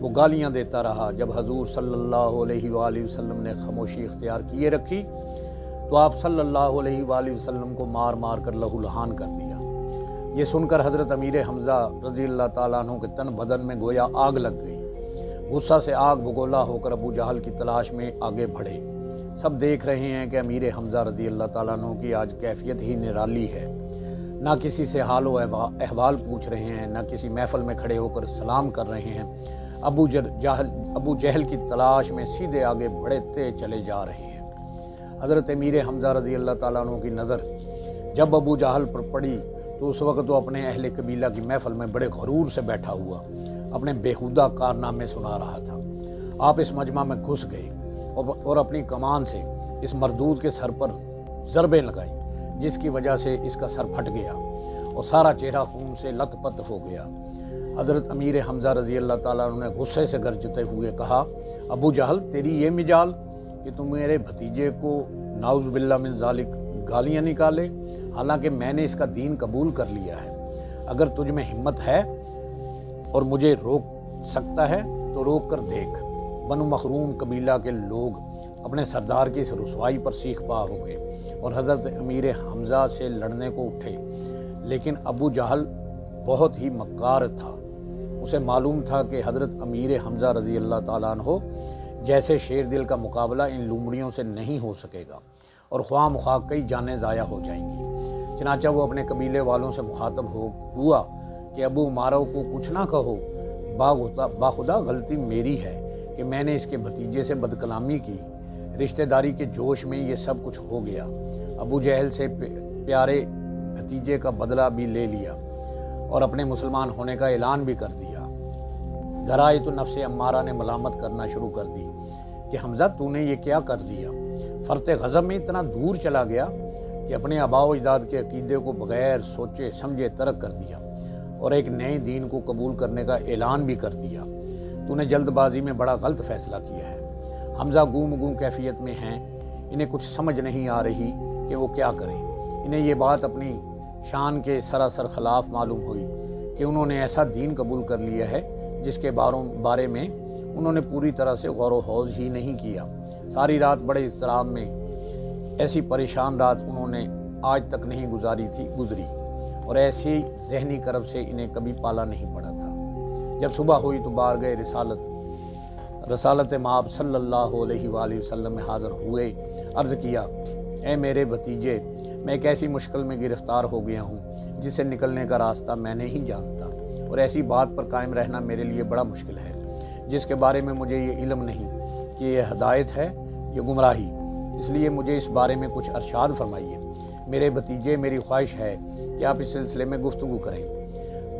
وہ گالیاں دیتا رہا۔ جب حضور صلی اللہ علیہ وآلہ وسلم نے خاموشی اختیار کیے رکھی تو آپ صلی اللہ علیہ وآلہ وسلم کو مار مار کر لہو لہان کر دیا۔ یہ سن کر حضرت امیر حمزہ رضی اللہ تعالیٰ عنہ کے تن بدن میں گویا آگ لگ گئی۔ غصہ سے آگ بگولا ہو کر ابو جہل کی تلاش میں آگے بڑھے۔ سب دیکھ رہے ہیں کہ امیر حمزہ رضی اللہ تعالیٰ عنہ کی آج کیفیت ہی نرالی ہے۔ نہ کسی سے حال و احوال پوچھ رہے ہیں، نہ کسی محفل میں کھڑے ہو کر سلام کر رہے ہیں۔ ابو جہل کی تلاش میں سیدھے آگے بڑھتے چلے جا رہے ہیں۔ حضرت امیر حمزہ رضی اللہ تعالیٰ عنہ کی نظر جب ابو جہل پر پڑی تو اس وقت وہ اپنے اہل قبیلہ کی محفل میں بڑے غرور سے بیٹھا ہوا اپنے بیہودہ کارنامے سنا رہا تھا۔ آپ اس مجمع میں گھس گئے اور اپنی کمان سے اس مردود کے سر پر ضربیں لگائی، جس کی وجہ سے اس کا سر پھٹ گیا اور سارا چہرہ خون سے لت پت ہو گیا۔ حضرت امیر حمزہ رضی اللہ تعالیٰ عنہ نے غصے سے گرجتے ہوئے کہا، ابو جہل تیری یہ مجال کہ تم میرے بھتیجے کو نعوذ باللہ من ذالک گالیاں نکالے، حالانکہ میں نے اس کا دین قبول کر لیا ہے۔ اگر تجھ میں ہمت ہے اور مجھے روک سکتا ہے تو روک کر دیکھ۔ بنو مخروم قبیلہ کے لوگ اپنے سردار کی اس رسوائی پر سیخ پا ہو گئے اور حضرت امیر حمزہ سے لڑنے کو اٹھے، لیکن ابو جہل بہت ہی مکار تھا۔ اسے معلوم تھا کہ حضرت امیر حمزہ رضی اللہ تعالیٰ عنہ جیسے شیر دل کا مقابلہ ان لومڑیوں سے نہیں ہو سکے گا اور خواہ مخواہ کئی جانیں ضائع ہو جائیں گی۔ چنانچہ وہ اپنے قبیلے والوں سے مخاطب ہوا کہ ابو عمارہ کو کچھ نہ کہو، باخدا غلطی میری ہے کہ میں نے اس کے بھتیجے سے بدکلامی کی، رشتہ داری کے جوش میں یہ سب کچھ ہو گیا۔ ابو جہل سے پیارے بھتیجے کا بدلہ بھی لے لیا اور اپنے مسلمان ہونے کا اعلان بھی کر دیا۔ گھر آئے تو نفس امارہ نے ملامت کرنا شروع کر دی کہ حمزہ تو نے یہ کیا کر دیا؟ فرط غضب میں اتنا دور چلا گیا کہ اپنے آباء و اجداد کے عقیدے کو بغیر سوچے سمجھے ترک کر دیا اور ایک نئے دین کو قبول کرنے کا اعلان بھی کر دیا۔ تو نے جلد بازی میں بڑا غلط فیصلہ کیا ہے۔ حمزہ گم گم کیفیت میں ہیں، انہیں کچھ سمجھ نہیں آ رہی کہ وہ کیا کریں۔ انہیں یہ بات اپنی شان کے سراسر خلاف معلوم ہوئی کہ انہوں نے ایسا دین قبول کر لیا ہے جس کے بارے میں انہوں نے پوری طرح سے غور و خوض ہی نہیں کیا۔ ساری رات بڑے اضطراب میں، ایسی پریشان رات انہوں نے آج تک نہیں گزری اور ایسی ذہنی کرب سے انہیں کبھی پالا نہیں پڑا تھا۔ جب صبح ہوئی تو بارگاہ رسالت مآب صلی اللہ علیہ وآلہ وسلم میں حاضر ہوئے، عرض کیا، اے میرے بھتیجے، میں ایک ایسی مشکل میں گرفتار ہو گیا ہوں جس سے نکلنے کا راستہ میں نہیں جانتا، اور ایسی بات پر قائم رہنا میرے لیے بڑا مشکل ہے جس کے بارے میں مجھے یہ علم نہیں کہ یہ ہدایت ہے یا گمراہی، اس لیے مجھے اس بارے میں کچھ ارشاد فرمائیے۔ میرے بھتیجے، میری خواہش ہے کہ آپ اس سلسلے میں گفتگو کریں۔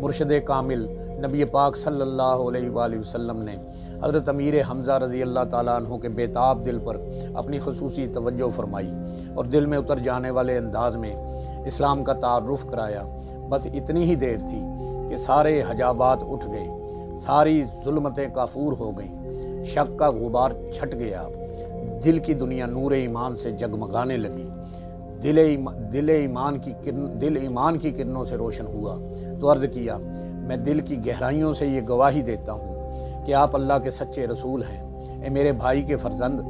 مرشد کامل نبی پاک صلی اللہ علیہ وآلہ وسلم نے حضرت امیر حمزہ رضی اللہ تعالیٰ عنہ کے بیتاب دل پر اپنی خصوصی توجہ فرمائی اور دل میں اتر جانے والے انداز میں اسلام کا تعارف کرایا۔ بس اتنی ہی دیر تھی کہ سارے حجابات اٹھ گئے، ساری ظلمتیں کافور ہو گئیں، شک کا غبار چھٹ گیا، دل کی دنیا نور ایمان سے جگمگانے لگی، دل ایمان کی کرنوں سے روشن ہوا۔ تو عرض کیا، میں دل کی گہرائیوں سے یہ گواہی دیتا ہوں کہ آپ اللہ کے سچے رسول ہیں۔ اے میرے بھائی کے فرزند،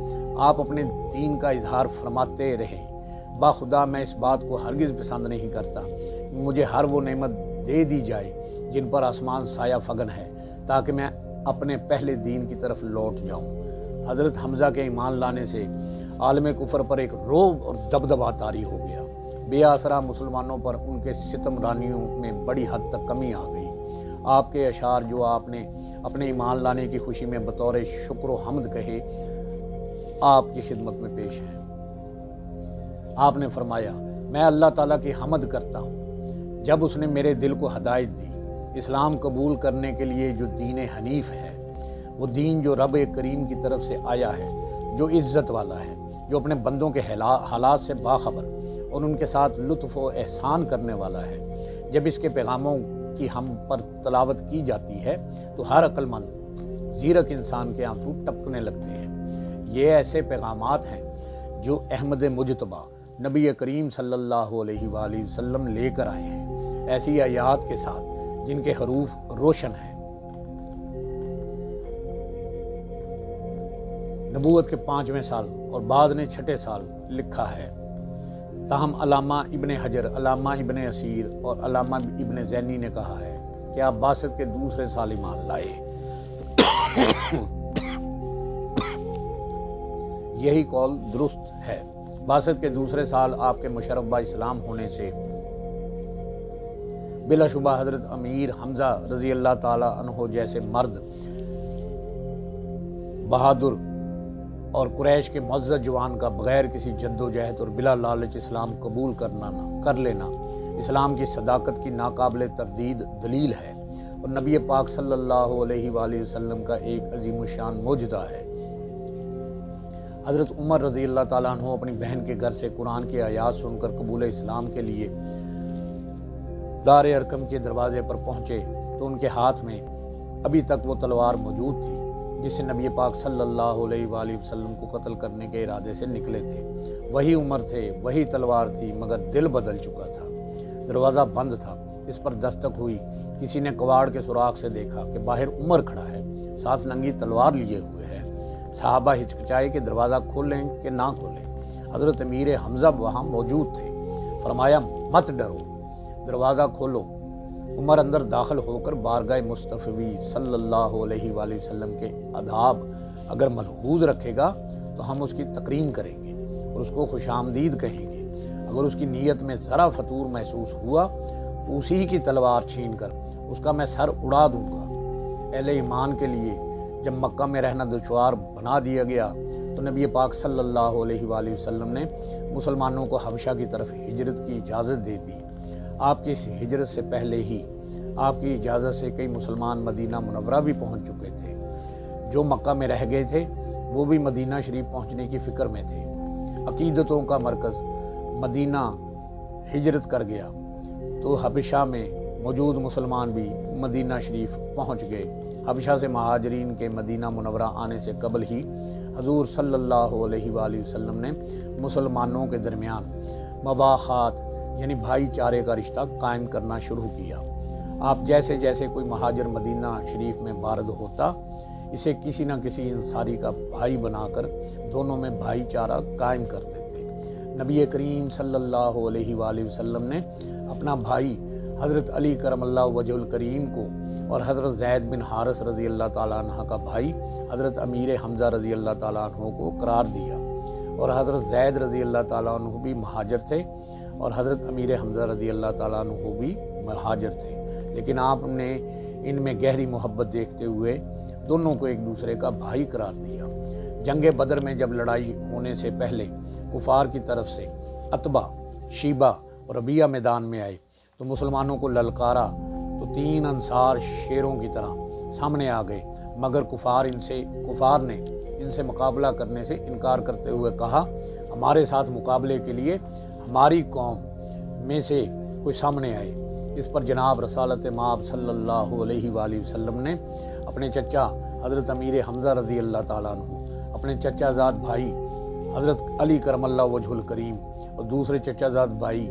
آپ اپنے دین کا اظہار فرماتے رہیں۔ باخدا میں اس بات کو ہرگز پسند نہیں کرتا، مجھے ہر وہ نعمت دے دی جائے جن پر آسمان سایہ فگن ہے، تاکہ میں اپنے پہلے دین کی طرف لوٹ جاؤں۔ حضرت حمزہ کے ایمان لانے سے عالم کفر پر ایک رعب اور دبدبہ طاری ہو گیا۔ بے آسرا مسلمانوں پر ان کے ستم رانیوں میں بڑی حد تک کمی آ گئی۔ آپ کے اشعار جو آپ نے اپنے ایمان لانے کی خوشی میں بطور شکر و حمد کہے، آپ کی خدمت میں پیش ہیں۔ آپ نے فرمایا، میں اللہ تعالیٰ کی حمد کرتا ہوں جب اس نے میرے دل کو ہدایت دی۔ اسلام قبول کرنے کے لیے جو دین حنیف ہے، وہ دین جو رب کریم کی طرف سے آیا ہے، جو عزت والا ہے، جو اپنے بندوں کے حالات سے باخبر اور ان کے ساتھ لطف و احسان کرنے والا ہے۔ جب اس کے پیغاموں کی ہم پر تلاوت کی جاتی ہے تو ہر عقل مند زیرک انسان کے آنسو ٹپکنے لگتے ہیں۔ یہ ایسے پیغامات ہیں جو احمد مجتبیٰ نبی کریم صلی اللہ علیہ وآلہ وسلم لے کر آئے ہیں، ایسی آیات کے ساتھ جن کے حروف روشن ہیں۔ نبوت کے 5ویں سال اور بعد نے 6 سال لکھا ہے۔ تاہم علامہ ابن حجر، علامہ ابن اسیر اور علامہ ابن زینی نے کہا ہے کہ آپ بعثت کے دوسرے سال ایمان لائے۔ یہی قول درست ہے۔ بعثت کے دوسرے سال آپ کے مشرف با اسلام ہونے سے بلا شبہ حضرت امیر حمزہ رضی اللہ تعالی عنہ جیسے مرد بہادر اور قریش کے معزز جوان کا بغیر کسی جد و جہد اور بلا لالچ اسلام قبول کر لینا اسلام کی صداقت کی ناقابل تردید دلیل ہے اور نبی پاک صلی اللہ علیہ وآلہ وسلم کا ایک عظیم الشان معجزہ ہے۔ حضرت عمر رضی اللہ تعالیٰ عنہ اپنی بہن کے گھر سے قرآن کی آیات سن کر قبول اسلام کے لیے دار ارقم کے دروازے پر پہنچے تو ان کے ہاتھ میں ابھی تک وہ تلوار موجود تھی جس سے نبی پاک صلی اللہ علیہ وآلہ وسلم کو قتل کرنے کے ارادے سے نکلے تھے۔ وہی عمر تھے، وہی تلوار تھی، مگر دل بدل چکا تھا۔ دروازہ بند تھا، اس پر دستک ہوئی، کسی نے کواڑ کے سوراخ سے دیکھا کہ باہر عمر کھڑا ہے، ساتھ ننگی تلوار لیے ہوئے ہے۔ صحابہ ہچکچائے کہ دروازہ کھولیں کہ نہ کھولیں۔ حضرت امیر حمزہ وہاں موجود تھے، فرمایا مت ڈرو، دروازہ کھولو۔ عمر اندر داخل ہو کر بارگاہ مصطفی صلی اللہ علیہ وآلہ وسلم کے آداب اگر ملحوظ رکھے گا تو ہم اس کی تکریم کریں گے اور اس کو خوش آمدید کہیں گے۔ اگر اس کی نیت میں ذرا فطور محسوس ہوا تو اسی کی تلوار چھین کر اس کا میں سر اڑا دوں گا۔ اہل ایمان کے لیے جب مکہ میں رہنا دشوار بنا دیا گیا تو نبی پاک صلی اللہ علیہ وآلہ وسلم نے مسلمانوں کو حبشہ کی طرف ہجرت کی اجازت دے دی۔ آپ کی اس ہجرت سے پہلے ہی آپ کی اجازت سے کئی مسلمان مدینہ منورہ بھی پہنچ چکے تھے۔ جو مکہ میں رہ گئے تھے وہ بھی مدینہ شریف پہنچنے کی فکر میں تھے۔ عقیدتوں کا مرکز مدینہ ہجرت کر گیا تو حبشہ میں موجود مسلمان بھی مدینہ شریف پہنچ گئے۔ حبشہ سے مہاجرین کے مدینہ منورہ آنے سے قبل ہی حضور صلی اللہ علیہ وآلہ وسلم نے مسلمانوں کے درمیان مواخات یعنی بھائی چارے کا رشتہ قائم کرنا شروع کیا۔ آپ جیسے جیسے کوئی مہاجر مدینہ شریف میں وارد ہوتا اسے کسی نہ کسی انصاری کا بھائی بنا کر دونوں میں بھائی چارہ قائم کر دیتے۔ نبی کریم صلی اللہ علیہ وآلہ وسلم نے اپنا بھائی حضرت علی کرم اللہ وجہ الکریم کو اور حضرت زید بن حارث رضی اللہ تعالیٰ عنہ کا بھائی حضرت امیر حمزہ رضی اللہ تعالیٰ عنہ کو قرار دیا، اور حضرت زید رضی اللہ تعالیٰ عنہ بھی مہاجر تھے اور حضرت امیر حمزہ رضی اللہ تعالیٰ عنہ بھی مہاجر تھے، لیکن آپ نے ان میں گہری محبت دیکھتے ہوئے دونوں کو ایک دوسرے کا بھائی قرار دیا۔ جنگ بدر میں جب لڑائی ہونے سے پہلے کفار کی طرف سے عتبہ، شیبہ اور ربیعہ میدان میں آئے تو مسلمانوں کو للکارا تو 3 انصار شیروں کی طرح سامنے آ گئے، مگر کفار نے ان سے مقابلہ کرنے سے انکار کرتے ہوئے کہا ہمارے ساتھ مقابلے کے لیے ہماری قوم میں سے کوئی سامنے آئے۔ اس پر جناب رسالت مآب صلی اللہ علیہ وآلہ وسلم نے اپنے چچا حضرت امیر حمزہ رضی اللہ تعالیٰ عنہ، اپنے چچا زاد بھائی حضرت علی کرم اللہ وجہ الکریم اور دوسرے چچا زاد بھائی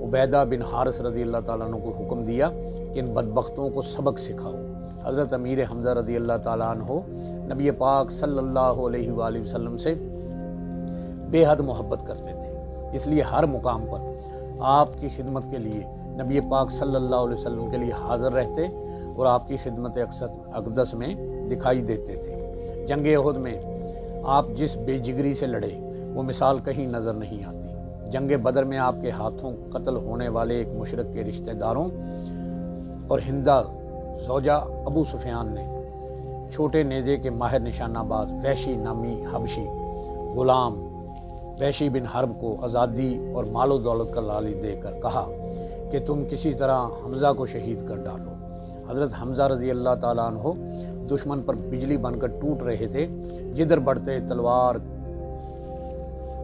عبیدہ بن حارث رضی اللہ تعالیٰ عنہ کو حکم دیا کہ ان بدبختوں کو سبق سکھاؤ۔ حضرت امیر حمزہ رضی اللہ تعالیٰ عنہ نبی پاک صلی اللہ علیہ وآلہ وسلم سے بے حد محبت کرتے تھے، اس لیے ہر مقام پر آپ کی خدمت کے لیے نبی پاک صلی اللہ علیہ وسلم کے لیے حاضر رہتے اور آپ کی خدمت اقدس میں دکھائی دیتے تھے۔ جنگ احد میں آپ جس بے جگری سے لڑے وہ مثال کہیں نظر نہیں آتی۔ جنگ بدر میں آپ کے ہاتھوں قتل ہونے والے ایک مشرک کے رشتہ داروں اور ہندہ زوجہ ابو سفیان نے چھوٹے نیزے کے ماہر نشانہ باز وحشی نامی حبشی غلام وحشی بن حرب کو آزادی اور مال و دولت کا لالچ دے کر کہا کہ تم کسی طرح حمزہ کو شہید کر ڈالو۔ حضرت حمزہ رضی اللہ تعالیٰ عنہ دشمن پر بجلی بن کر ٹوٹ رہے تھے، جدھر بڑھتے تلوار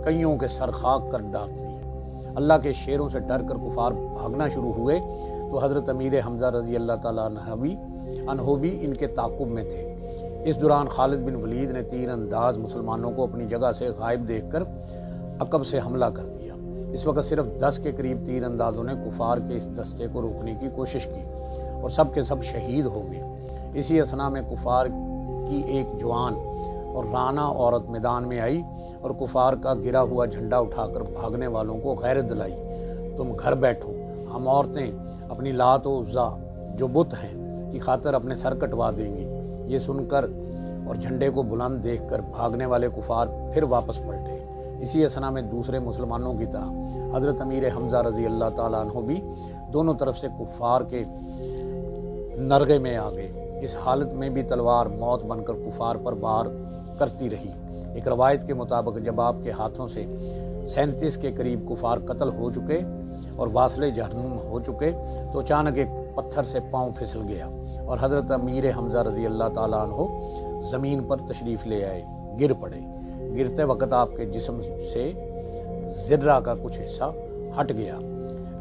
کئیوں کے سر خاک کر ڈالتی۔ اللہ کے شیروں سے ڈر کر کفار بھاگنا شروع ہوئے تو حضرت امیر حمزہ رضی اللہ تعالیٰ عنہ بھی ان کے تعاقب میں تھے۔ اس دوران خالد بن ولید نے تیر انداز مسلمانوں کو اپنی جگہ سے غائب دیکھ کر عقب سے حملہ کر دیا۔ اس وقت صرف 10 کے قریب تیر اندازوں نے کفار کے اس دستے کو روکنے کی کوشش کی اور سب کے سب شہید ہو گئے۔ اسی اثنا میں کفار کی ایک جوان اور رانا عورت میدان میں آئی اور کفار کا گرا ہوا جھنڈا اٹھا کر بھاگنے والوں کو غیرت دلائی، تم گھر بیٹھو، ہم عورتیں اپنی لات و عزا جو بت ہیں کی خاطر اپنے سر کٹوا دیں گی۔ یہ سن کر اور جھنڈے کو بلند دیکھ کر بھاگنے والے کفار پھر واپس پلٹے۔ اسی اثنا میں دوسرے مسلمانوں کی طرح حضرت امیر حمزہ رضی اللہ تعالیٰ عنہ بھی دونوں طرف سے کفار کے نرغے میں آ گئے۔ اس حالت میں بھی تلوار موت بن کر کفار پر وار کرتی رہی۔ ایک روایت کے مطابق جب آپ کے ہاتھوں سے 37 کے قریب کفار قتل ہو چکے اور واصلے جہنم ہو چکے تو اچانک ایک پتھر سے پاؤں پھسل گیا اور حضرت امیر حمزہ رضی اللہ تعالیٰ عنہ زمین پر تشریف لے آئے، گر پڑے۔ گرتے وقت آپ کے جسم سے ذرہ کا کچھ حصہ ہٹ گیا۔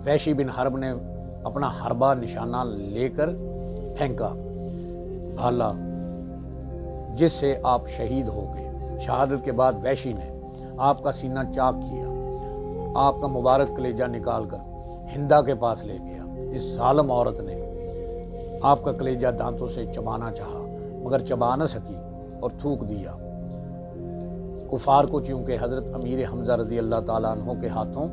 وحشی بن حرب نے اپنا حربہ نشانہ لے کر پھینکا بھالا، جس سے آپ شہید ہو گئے۔ شہادت کے بعد وحشی نے آپ کا سینہ چاک کیا، آپ کا مبارک کلیجہ نکال کر ہندا کے پاس لے گیا۔ اس ظالم عورت نے آپ کا کلیجہ دانتوں سے چبانا چاہا مگر چبا نہ سکی اور تھوک دیا۔ کفار کو چونکہ حضرت امیر حمزہ رضی اللہ تعالیٰ عنہ کے ہاتھوں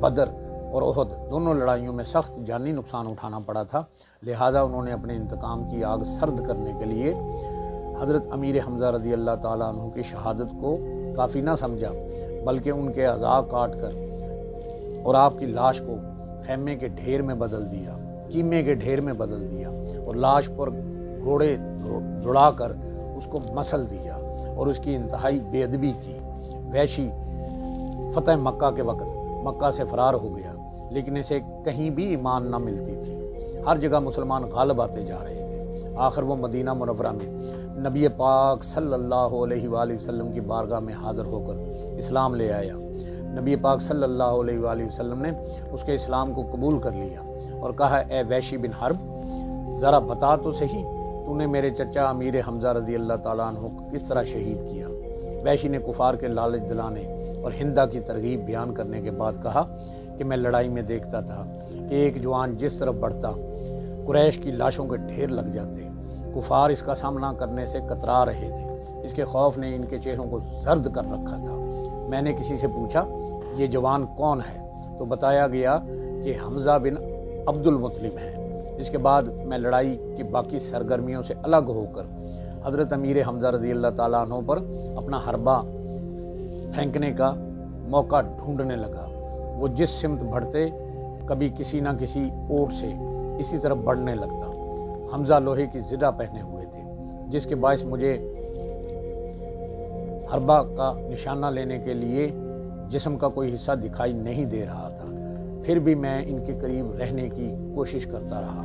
بدر اور احد دونوں لڑائیوں میں سخت جانی نقصان اٹھانا پڑا تھا، لہذا انہوں نے اپنے انتقام کی آگ سرد کرنے کے لیے حضرت امیر حمزہ رضی اللہ تعالیٰ عنہ کی شہادت کو کافی نہ سمجھا، بلکہ ان کے اعضاء کاٹ کر اور آپ کی لاش کو خیمے کے ڈھیر میں بدل دیا، کیمے کے ڈھیر میں بدل دیا اور لاش پر گھوڑے دوڑا کر اس کو مسل دیا اور اس کی انتہائی بے ادبی کی۔ وحشی فتح مکہ کے وقت مکہ سے فرار ہو گیا، لیکن اسے کہیں بھی ایمان نہ ملتی تھی، ہر جگہ مسلمان غالب آتے جا رہے تھے۔ آخر وہ مدینہ منورہ میں نبی پاک صلی اللہ علیہ وآلہ وسلم کی بارگاہ میں حاضر ہو کر اسلام لے آیا۔ نبی پاک صلی اللہ علیہ وآلہ وسلم نے اس کے اسلام کو قبول کر لیا اور کہا، اے وحشی بن حرب، ذرا بتا تو صحیح تو نے میرے چچا امیر حمزہ رضی اللہ تعالیٰ عنہ کو کس طرح شہید کیا؟ وحشی نے کفار کے لالچ دلانے اور ہندا کی ترغیب بیان کرنے کے بعد کہا کہ میں لڑائی میں دیکھتا تھا کہ ایک جوان جس طرف بڑھتا قریش کی لاشوں کے ڈھیر لگ جاتے۔ کفار اس کا سامنا کرنے سے کترا رہے تھے، اس کے خوف نے ان کے چہروں کو زرد کر رکھا تھا۔ میں نے کسی سے پوچھا یہ جوان کون ہے تو بتایا گیا کہ حمزہ بن عبد المطلب ہے۔ اس کے بعد میں لڑائی کی باقی سرگرمیوں سے الگ ہو کر حضرت امیر حمزہ رضی اللہ تعالیٰ عنہ پر اپنا حربہ پھینکنے کا موقع ڈھونڈنے لگا۔ وہ جس سمت بڑھتے کبھی کسی نہ کسی اوٹ سے اسی طرف بڑھنے لگتا۔ حمزہ لوہے کی زرہ پہنے ہوئے تھے، جس کے باعث مجھے حربہ کا نشانہ لینے کے لیے جسم کا کوئی حصہ دکھائی نہیں دے رہا تھا، پھر بھی میں ان کے قریب رہنے کی کوشش کرتا رہا۔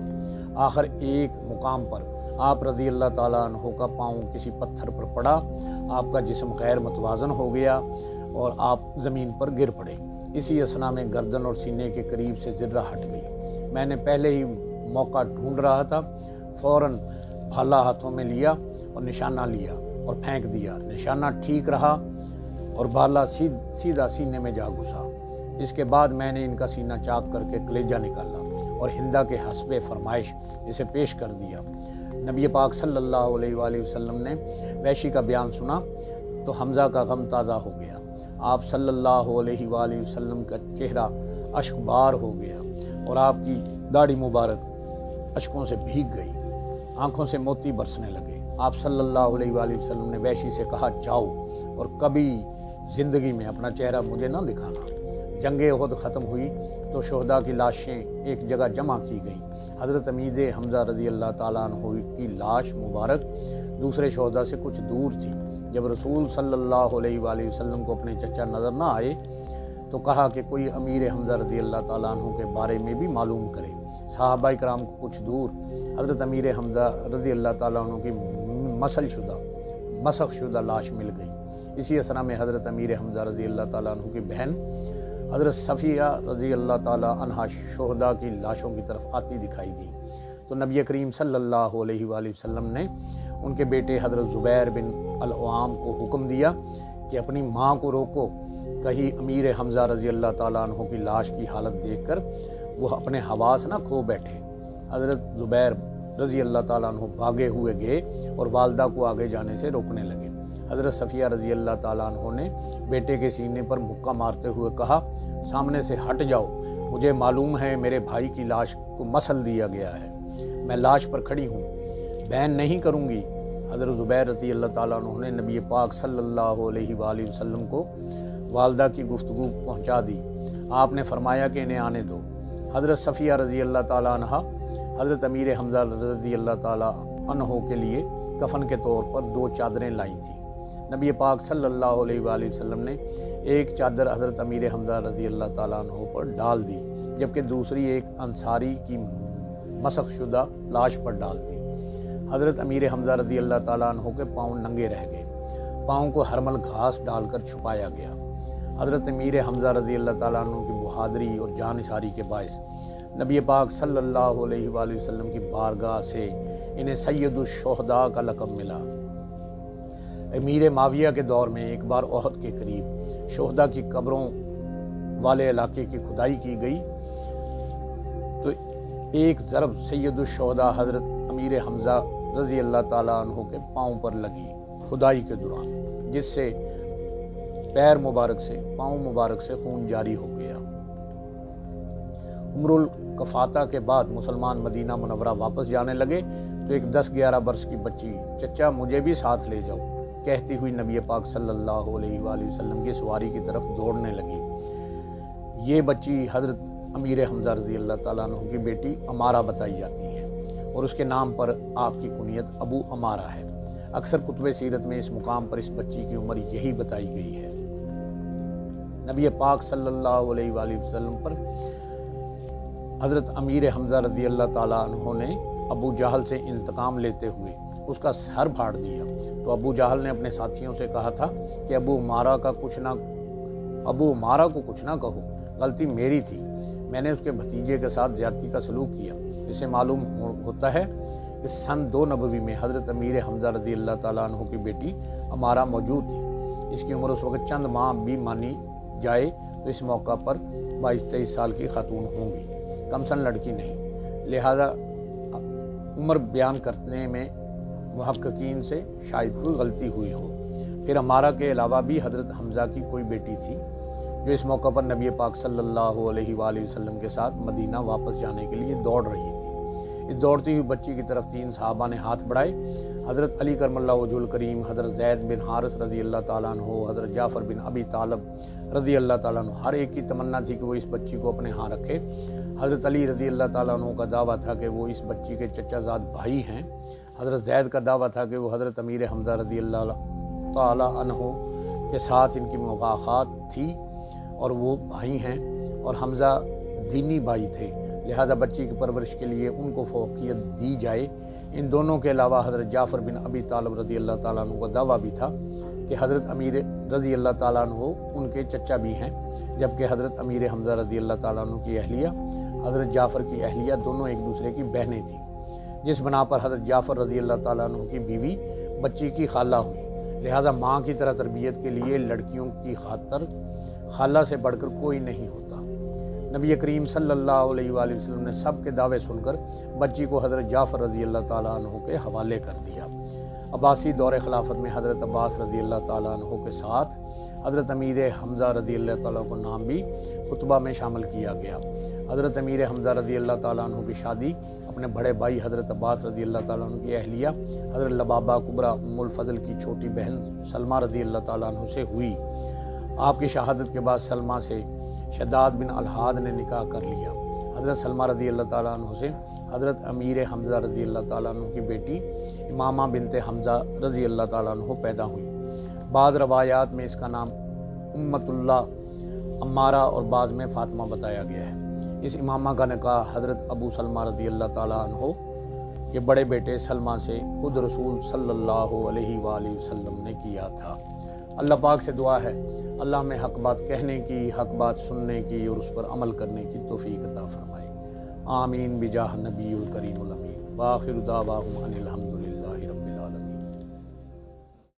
آخر ایک مقام پر آپ رضی اللہ تعالیٰ عنہ کا پاؤں کسی پتھر پر پڑا، آپ کا جسم غیر متوازن ہو گیا اور آپ زمین پر گر پڑے۔ اسی اثنا میں گردن اور سینے کے قریب سے ذرہ ہٹ گئی۔ میں نے پہلے ہی موقع ڈھونڈ رہا تھا، فوراً بھالا ہاتھوں میں لیا اور نشانہ لیا اور پھینک دیا۔ نشانہ ٹھیک رہا اور بھالا سیدھا سینے میں جا گھسا۔ اس کے بعد میں نے ان کا سینہ چاک کر کے کلیجہ نکالا اور ہندا کے حسب فرمائش اسے پیش کر دیا۔ نبی پاک صلی اللہ علیہ وآلہ وسلم نے وحشی کا بیان سنا تو حمزہ کا غم تازہ ہو گیا۔ آپ صلی اللہ علیہ وآلہ وسلم کا چہرہ اشک بار ہو گیا اور آپ کی داڑھی مبارک اشکوں سے بھیگ گئی، آنکھوں سے موتی برسنے لگے۔ آپ صلی اللہ علیہ وآلہ وسلم نے وحشی سے کہا، جاؤ اور کبھی زندگی میں اپنا چہرہ مجھے نہ دکھانا۔ جنگ احد ختم ہوئی تو شہداء کی لاشیں ایک جگہ جمع کی گئیں۔ حضرت امیر حمزہ رضی اللہ تعالیٰ عنہ کی لاش مبارک دوسرے شہداء سے کچھ دور تھی۔ جب رسول صلی اللہ علیہ وآلہ وسلم کو اپنے چچا نظر نہ آئے تو کہا کہ کوئی امیر حمزہ رضی اللہ تعالیٰ عنہ کے بارے میں بھی معلوم کرے۔ صحابہ کرام کو کچھ دور حضرت امیر حمزہ رضی اللہ تعالیٰ عنہ کی مسخ شدہ لاش مل گئی۔ اسی اثنا میں حضرت امیر حمزہ رضی اللہ تعالیٰ عنہ کی بہن حضرت صفیہ رضی اللہ تعالیٰ عنہا شہداء کی لاشوں کی طرف آتی دکھائی دی تو نبی کریم صلی اللہ علیہ وآلہ وسلم نے ان کے بیٹے حضرت زبیر بن العوام کو حکم دیا کہ اپنی ماں کو روکو، کہیں امیر حمزہ رضی اللہ تعالیٰ عنہ کی لاش کی حالت دیکھ کر وہ اپنے حواس نہ کھو بیٹھے۔ حضرت زبیر رضی اللہ تعالیٰ عنہ بھاگے ہوئے گئے اور والدہ کو آگے جانے سے روکنے لگے۔ حضرت صفیہ رضی اللہ تعالیٰ عنہ نے بیٹے کے سینے پر مکہ مارتے ہوئے کہا، سامنے سے ہٹ جاؤ، مجھے معلوم ہے میرے بھائی کی لاش کو مسل دیا گیا ہے، میں لاش پر کھڑی ہوں، بین نہیں کروں گی۔ حضرت زبیر رضی اللہ تعالیٰ عنہ نے نبی پاک صلی اللہ علیہ وآلہ وسلم کو والدہ کی گفتگو پہنچا دی۔ آپ نے فرمایا کہ انہیں آنے دو۔ حضرت صفیہ رضی اللہ تعالیٰ عنہ حضرت امیر حمزہ رضی اللہ تعالیٰ عنہ کے لیے کفن کے طور پر 2 چادریں لائی تھیں۔ نبی پاک صلی اللہ علیہ وآلہ وسلم نے ایک چادر حضرت امیر حمزہ رضی اللہ تعالیٰ عنہ پر ڈال دی، جبکہ دوسری ایک انصاری کی مسخ شدہ لاش پر ڈال دی۔ حضرت امیر حمزہ رضی اللہ تعالیٰ عنہ کے پاؤں ننگے رہ گئے، پاؤں کو ہرمل گھاس ڈال کر چھپایا گیا۔ حضرت امیر حمزہ رضی اللہ تعالیٰ عنہ کی بہادری اور جانثاری کے باعث نبی پاک صلی اللہ علیہ وآلہ وسلم کی بارگاہ سے انہیں سید الشہداء کا لقب ملا۔ امیر معاویہ کے دور میں ایک بار احد کے قریب شہداء کی قبروں والے علاقے کی کھدائی کی گئی تو ایک ضرب سید الشہداء حضرت امیر حمزہ رضی اللہ تعالیٰ عنہ کے پاؤں پر لگی کھدائی کے دوران، جس سے پاؤں مبارک سے خون جاری ہو گیا۔ عمر القفاتہ کے بعد مسلمان مدینہ منورہ واپس جانے لگے تو ایک 10-11 برس کی بچی، چچا مجھے بھی ساتھ لے جاؤ کہتی ہوئی نبی پاک صلی اللہ علیہ وآلہ وسلم کی سواری کی طرف دوڑنے لگی۔ یہ بچی حضرت امیر حمزہ رضی اللہ تعالیٰ عنہ کی بیٹی امارہ بتائی جاتی ہے اور اس کے نام پر آپ کی کنیت ابو امارہ ہے۔ اکثر کتب سیرت میں اس مقام پر اس بچی کی عمر یہی بتائی گئی ہے۔ نبی پاک صلی اللہ علیہ وآلہ وسلم پر حضرت امیر حمزہ رضی اللہ تعالیٰ عنہ نے ابو جہل سے انتقام لیتے ہوئے اس کا سر پھاڑ دیا تو ابو جہل نے اپنے ساتھیوں سے کہا تھا کہ ابو امارہ کو کچھ نہ کہو، غلطی میری تھی، میں نے اس کے بھتیجے کے ساتھ زیادتی کا سلوک کیا۔ اسے معلوم ہوتا ہے کہ سن 2 نبوی میں حضرت امیر حمزہ رضی اللہ تعالیٰ عنہ کی بیٹی امارہ موجود تھی۔ اس کی عمر اس وقت چند ماہ بھی مانی جائے تو اس موقع پر 22-23 سال کی خاتون ہوں گی، کم سن لڑکی نہیں، لہذا عمر بیان کرنے میں محققین سے شاید کوئی غلطی ہوئی ہو۔ پھر امارہ کے علاوہ بھی حضرت حمزہ کی کوئی بیٹی تھی جو اس موقع پر نبی پاک صلی اللہ علیہ وآلہ وسلم کے ساتھ مدینہ واپس جانے کے لیے دوڑ رہی تھی۔ اس دوڑتی ہوئی بچی کی طرف 3 صحابہ نے ہاتھ بڑھائے، حضرت علی کرم اللہ وجہ الکریم، حضرت زید بن حارث رضی اللہ تعالیٰ عنہ، حضرت جعفر بن ابی طالب رضی اللہ تعالیٰ عنہ، ہر ایک کی تمنا تھی کہ وہ اس بچی کو اپنے ہاں رکھے۔ حضرت علی رضی اللہ تعالیٰ عنہ کا دعویٰ تھا کہ وہ اس بچی کے چچا زاد بھائی ہیں۔ حضرت زید کا دعویٰ تھا کہ وہ حضرت امیر حمزہ رضی اللہ تعالیٰ عنہ کے ساتھ ان کی موافقات تھی اور وہ بھائی ہیں اور حمزہ دینی بھائی تھے، لہذا بچی کی پرورش کے لیے ان کو فوقیت دی جائے۔ ان دونوں کے علاوہ حضرت جعفر بن ابی طالب رضی اللہ تعالیٰ عنہ کا دعویٰ بھی تھا کہ حضرت امیر رضی اللہ تعالیٰ عنہ ان کے چچا بھی ہیں، جبکہ حضرت امیر حمزہ رضی اللہ تعالیٰ عنہ کی اہلیہ حضرت جعفر کی اہلیہ دونوں ایک دوسرے کی بہنیں تھیں، جس بنا پر حضرت جعفر رضی اللہ تعالیٰ عنہ کی بیوی بچی کی خالہ ہوئی، لہذا ماں کی طرح تربیت کے لیے لڑکیوں کی خاطر خالہ سے بڑھ کر کوئی نہیں ہوتا۔ نبی کریم صلی اللہ علیہ وآلہ وسلم نے سب کے دعوے سن کر بچی کو حضرت جعفر رضی اللہ تعالیٰ عنہ کے حوالے کر دیا۔ عباسی دور خلافت میں حضرت عباس رضی اللہ تعالیٰ عنہ کے ساتھ حضرت امیر حمزہ رضی اللہ تعالیٰ کو نام بھی خطبہ میں شامل کیا گیا۔ حضرت امیر حمزہ رضی اللہ تعالیٰ عنہ کی شادی اپنے بڑے بھائی حضرت عباس رضی اللہ تعالیٰ عنہ کی اہلیہ حضرت لبابہ کبریٰ ام الفضل کی چھوٹی بہن سلمہ رضی اللہ تعالیٰ عنہ سے ہوئی۔ آپ کی شہادت کے بعد سلمہ سے شداد بن الحاد نے نکاح کر لیا۔ حضرت سلمہ رضی اللہ تعالیٰ عنہ سے حضرت امیر حمزہ رضی اللہ تعالیٰ عنہ کی بیٹی امامہ بنت حمزہ رضی اللہ تعالیٰ عنہ پیدا ہوئی۔ بعض روایات میں اس کا نام امت اللہ امارہ اور بعض میں فاطمہ بتایا گیا ہے۔ اس امامہ کا نکاح حضرت ابو سلمہ رضی اللہ تعالیٰ عنہ کے بڑے بیٹے سلمہ سے خود رسول صلی اللہ علیہ وآلہ وسلم نے کیا تھا۔ اللہ پاک سے دعا ہے اللہ میں حق بات کہنے کی، حق بات سننے کی اور اس پر عمل کرنے کی توفیق عطا فرمائے۔ آمین بجاہ نبی الکریم الامین۔ وآخر دعواہم ان الحمد